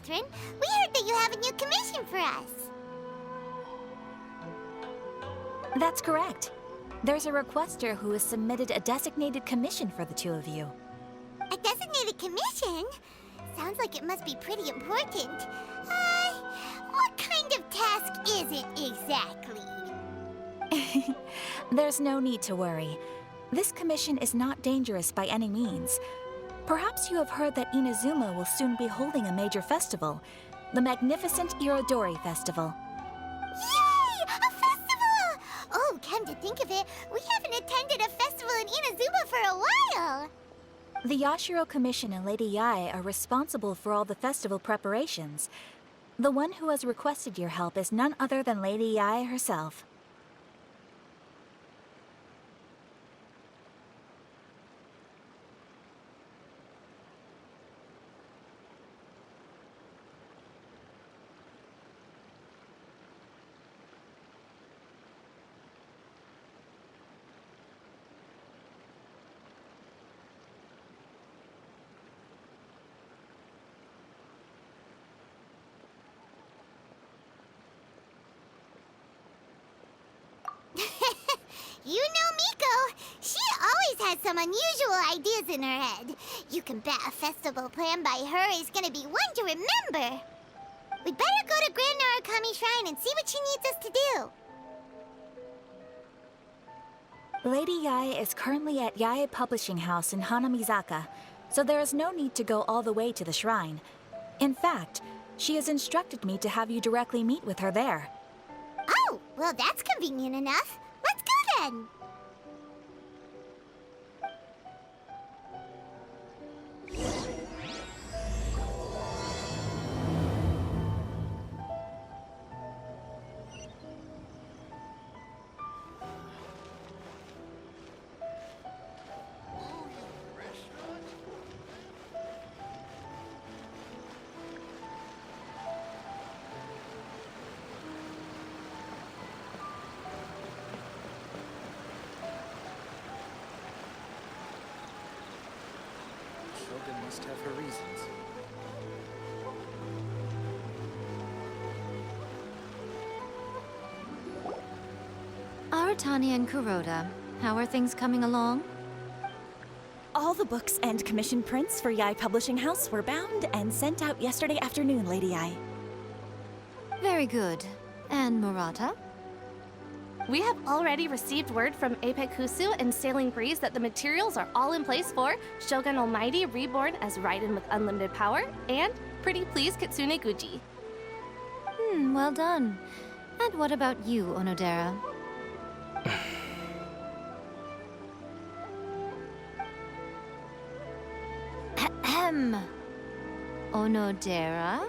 Patron. We heard that you have a new commission for us. That's correct. There's a requester who has submitted a designated commission for the two of you. A designated commission? Sounds like it must be pretty important. What kind of task is it exactly? There's no need to worry. This commission is not dangerous by any means. Perhaps you have heard that Inazuma will soon be holding a major festival, the magnificent Irodori Festival. Yay! A festival! Oh, come to think of it, we haven't attended a festival in Inazuma for a while. The Yashiro Commission and Lady Yae are responsible for all the festival preparations. The one who has requested your help is none other than Lady Yae herself. You know Miko. She always has some unusual ideas in her head. You can bet a festival planned by her is gonna be one to remember. We'd better go to Grand Narukami Shrine and see what she needs us to do. Lady Yae is currently at Yae Publishing House in Hanamizaka, so there is no need to go all the way to the shrine. In fact, she has instructed me to have you directly meet with her there. Oh, well that's convenient enough. Let's go then. Shogun must have her reasons. Aratani and Kuroda, how are things coming along? All the books and commission prints for Yae Publishing House were bound and sent out yesterday afternoon, Lady Yae. Very good. And Murata? We have already received word from Apekusu and Sailing Breeze that the materials are all in place for Shogun Almighty Reborn as Raiden with Unlimited Power and Pretty Please Kitsune Guji. Well done. And what about you, Onodera? Ahem. Onodera?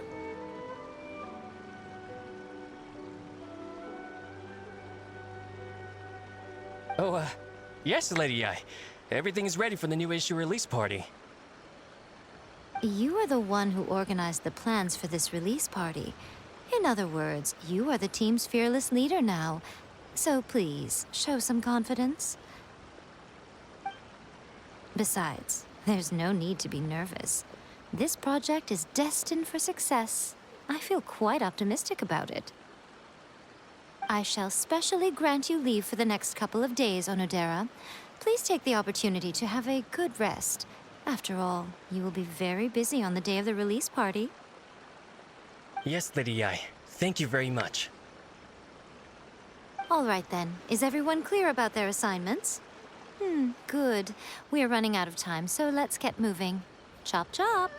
Oh, yes, Lady Yae. Everything is ready for the new issue release party. You are the one who organized the plans for this release party. In other words, you are the team's fearless leader now. So please, show some confidence. Besides, there's no need to be nervous. This project is destined for success. I feel quite optimistic about it. I shall specially grant you leave for the next couple of days, Onodera. Please take the opportunity to have a good rest. After all, you will be very busy on the day of the release party. Yes, Lady Yae. Thank you very much. All right then. Is everyone clear about their assignments? Good. We are running out of time, so let's get moving. Chop chop!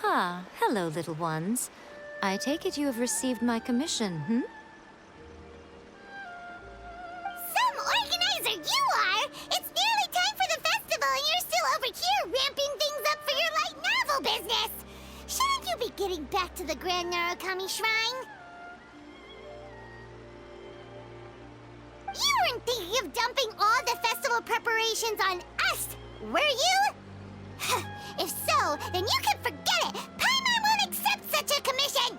Ah, hello, little ones. I take it you have received my commission, Some organizer you are! It's nearly time for the festival and you're still over here ramping things up for your light novel business! Shouldn't you be getting back to the Grand Narukami Shrine? You weren't thinking of dumping all the festival preparations on us, were you? If so, then you can forget it! Paimon won't accept such a commission!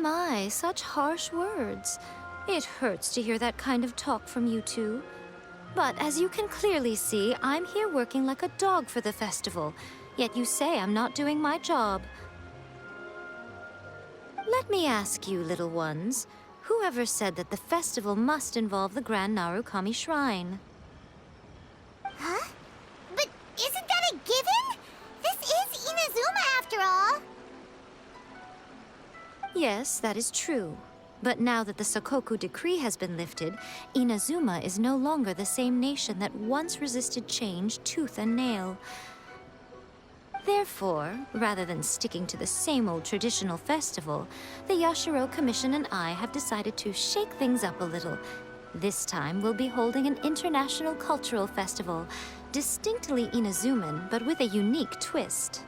My, such harsh words. It hurts to hear that kind of talk from you two. But as you can clearly see, I'm here working like a dog for the festival. Yet you say I'm not doing my job. Let me ask you, little ones, whoever said that the festival must involve the Grand Narukami Shrine? Huh? But isn't that a given? This is Inazuma after all. Yes, that is true. But now that the Sokoku decree has been lifted, Inazuma is no longer the same nation that once resisted change tooth and nail. Therefore, rather than sticking to the same old traditional festival, the Yashiro Commission and I have decided to shake things up a little. This time, we'll be holding an international cultural festival, distinctly Inazuman, but with a unique twist.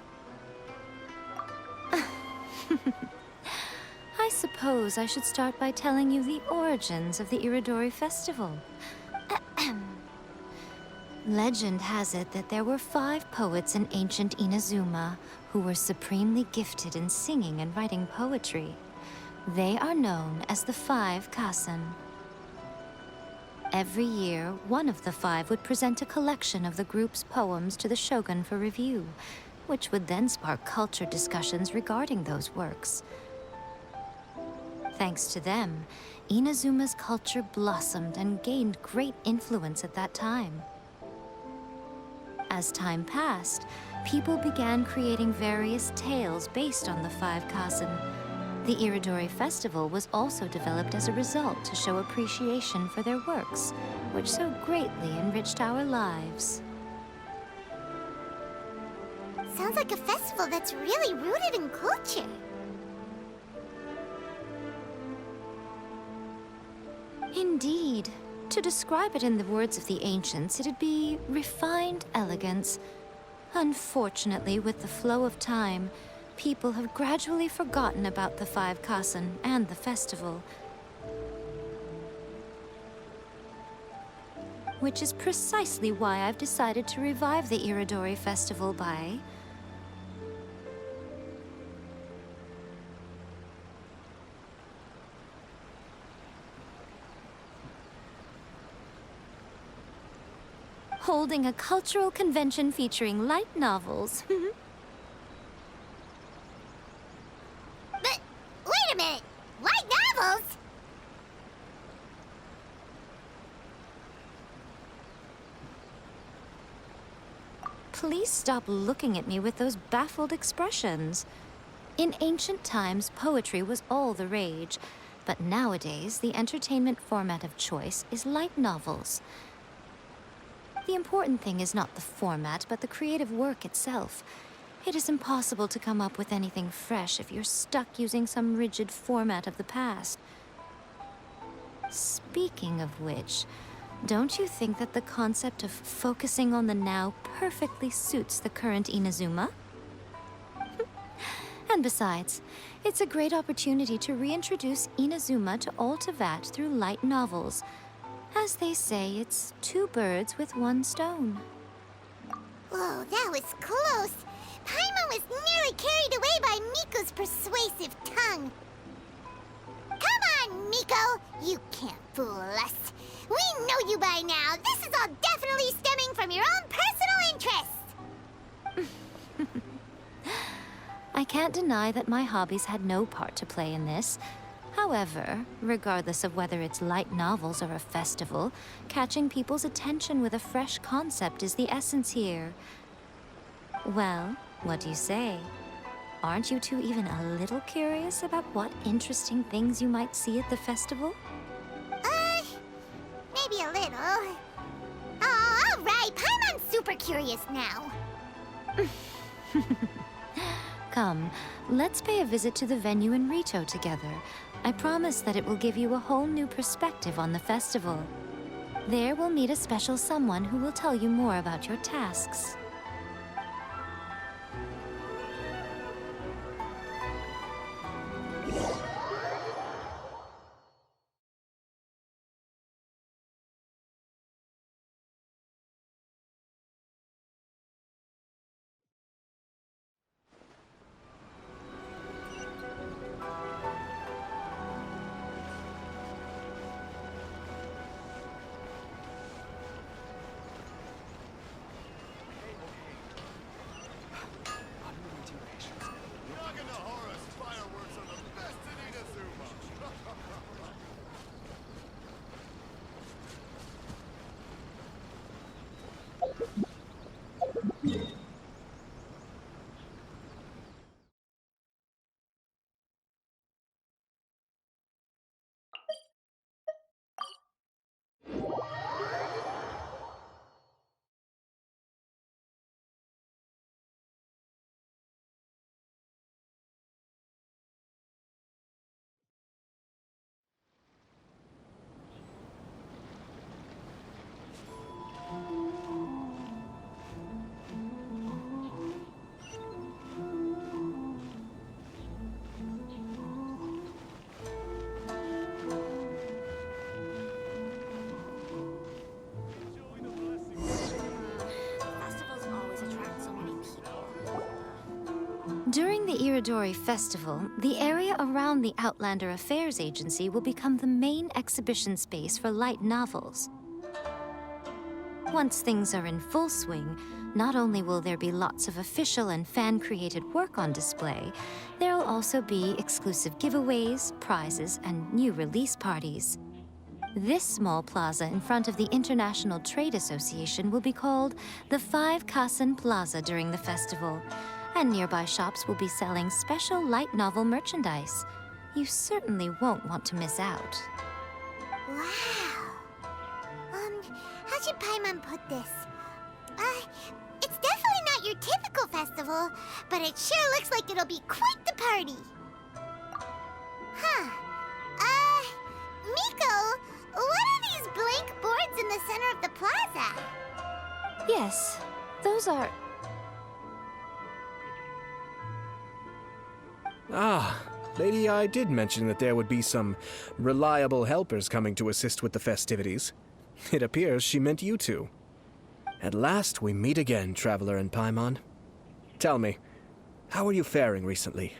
I suppose I should start by telling you the origins of the Iridori Festival. Legend has it that there were 5 poets in ancient Inazuma who were supremely gifted in singing and writing poetry. They are known as the 5 Kasen. Every year, one of the 5 would present a collection of the group's poems to the shogun for review, which would then spark culture discussions regarding those works. Thanks to them, Inazuma's culture blossomed and gained great influence at that time. As time passed, people began creating various tales based on the 5 Kasen. The Iridori Festival was also developed as a result to show appreciation for their works, which so greatly enriched our lives. Sounds like a festival that's really rooted in culture. Indeed. To describe it in the words of the ancients, it'd be refined elegance. Unfortunately, with the flow of time, people have gradually forgotten about the 5 Kasen and the festival. Which is precisely why I've decided to revive the Iridori Festival by holding a cultural convention featuring light novels. But wait a minute! Light novels? Please stop looking at me with those baffled expressions. In ancient times, poetry was all the rage, but nowadays, the entertainment format of choice is light novels. The important thing is not the format, but the creative work itself. It is impossible to come up with anything fresh if you're stuck using some rigid format of the past. Speaking of which, don't you think that the concept of focusing on the now perfectly suits the current Inazuma? And besides, it's a great opportunity to reintroduce Inazuma to all Teyvat through light novels. As they say, it's 2 birds with 1 stone. Whoa, that was close. Paimon was nearly carried away by Miko's persuasive tongue. Come on, Miko! You can't fool us. We know you by now. This is all definitely stemming from your own personal interest. I can't deny that my hobbies had no part to play in this. However, regardless of whether it's light novels or a festival, catching people's attention with a fresh concept is the essence here. Well, what do you say? Aren't you two even a little curious about what interesting things you might see at the festival? Maybe a little. Oh, all right. Paimon's super curious now. Come, let's pay a visit to the venue in Rito together. I promise that it will give you a whole new perspective on the festival. There we'll meet a special someone who will tell you more about your tasks. Iridori Festival, the area around the Outlander Affairs Agency will become the main exhibition space for light novels. Once things are in full swing, not only will there be lots of official and fan-created work on display, there will also be exclusive giveaways, prizes, and new release parties. This small plaza in front of the International Trade Association will be called the Five Kasen Plaza during the festival, and nearby shops will be selling special light novel merchandise. You certainly won't want to miss out. Wow. How should Paimon put this? It's definitely not your typical festival, but it sure looks like it'll be quite the party. Huh. Miko, what are these blank boards in the center of the plaza? Yes, those are... Ah, Lady I did mention that there would be some reliable helpers coming to assist with the festivities. It appears she meant you two. At last we meet again, Traveler and Paimon. Tell me, how are you faring recently?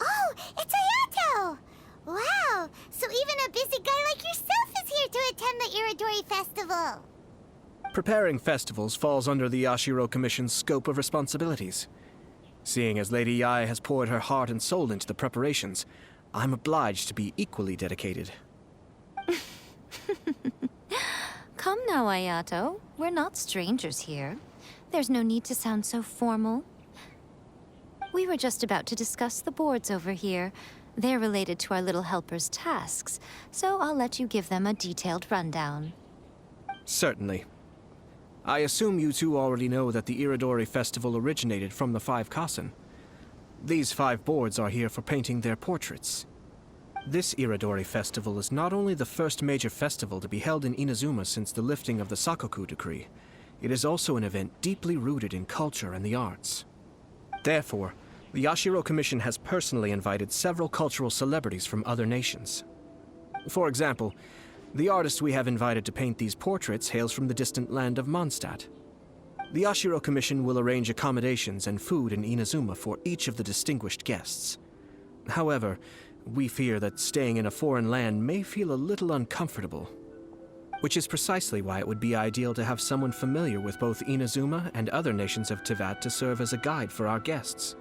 Oh, it's Ayato! Wow, so even a busy guy like yourself is here to attend the Iridori Festival. Preparing festivals falls under the Yashiro Commission's scope of responsibilities. Seeing as Lady Yae has poured her heart and soul into the preparations, I'm obliged to be equally dedicated. Come now, Ayato. We're not strangers here. There's no need to sound so formal. We were just about to discuss the boards over here. They're related to our little helper's tasks, so I'll let you give them a detailed rundown. Certainly. I assume you two already know that the Iridori Festival originated from the Five Kasen. These 5 boards are here for painting their portraits. This Iridori Festival is not only the first major festival to be held in Inazuma since the lifting of the Sakoku decree, it is also an event deeply rooted in culture and the arts. Therefore, the Yashiro Commission has personally invited several cultural celebrities from other nations. For example, the artist we have invited to paint these portraits hails from the distant land of Mondstadt. The Yashiro Commission will arrange accommodations and food in Inazuma for each of the distinguished guests. However, we fear that staying in a foreign land may feel a little uncomfortable, which is precisely why it would be ideal to have someone familiar with both Inazuma and other nations of Teyvat to serve as a guide for our guests.